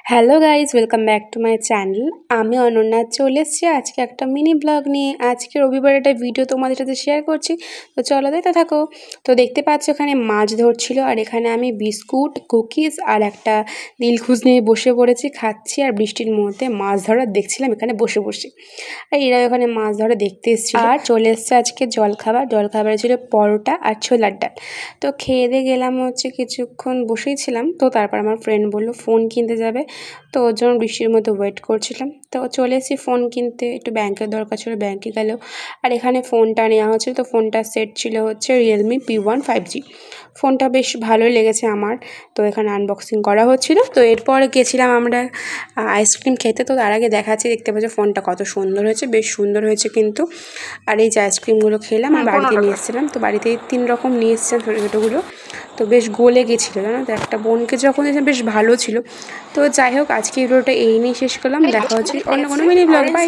Hello guys, welcome back to my channel. আমি অনন্যা চলে এসেছি আজকে একটা মিনি ব্লগ নিয়ে। আজকে রবিবার একটা ভিডিও তোমাদের সাথে শেয়ার করছি, তো চলো দেখতে থাকো। তো দেখতে পাচ্ছ এখানে মাছ ধরছিল, আর এখানে আমি বিস্কুট, কুকিজ আর একটা দিলখুশ নিয়ে বসে পড়েছি, খাচ্ছি আর বৃষ্টির মধ্যে মাছ ধরা দেখছিলাম এখানে বসে বসে। আর এরা এখানে মাছ ধরা দেখতে এসেছিল। আর চলে এসছে আজকে জলখাবারে ছিল পরোটা আর ছোলার ডাল। তো খেয়ে দিয়ে গেলাম হচ্ছে, কিছুক্ষণ বসেই ছিলাম। তো তারপর আমার ফ্রেন্ড বললো ফোন কিনতে যাবে, তো ওর জন্য বৃষ্টির মধ্যে ওয়েট করছিলাম। তো চলে এসেছি ফোন কিনতে, একটু ব্যাংকের দরকার ছিল, ব্যাংকে গেল। আর এখানে ফোনটা নেওয়া হচ্ছিল, তো ফোনটা সেট ছিল হচ্ছে রিয়েলমি P1 5G। ফোনটা বেশ ভালোই লেগেছে আমার। তো এখানে আনবক্সিং করা হচ্ছিল। তো এরপর গেছিলাম আমরা আইসক্রিম খেতে। তো তার আগে দেখাচ্ছি, দেখতে পাচ্ছি ফোনটা কত সুন্দর হয়েছে, বেশ সুন্দর হয়েছে কিন্তু। আর এই যে আইসক্রিমগুলো খেলাম আর বাড়িতে নিয়ে এসেছিলাম। তো বাড়িতে 3 রকম নিয়ে এসেছিলাম ছোটো ছোটোগুলো। তো বেশ গলে গেছিলো, জানো তো। একটা বোনকে যখন বেশ ভালো ছিল। তো যাই হোক, আজকে ভিডিওটা এই নিয়ে শেষ করলাম। দেখা হচ্ছে অন্য কোনো মিনি ব্লগ। বাই।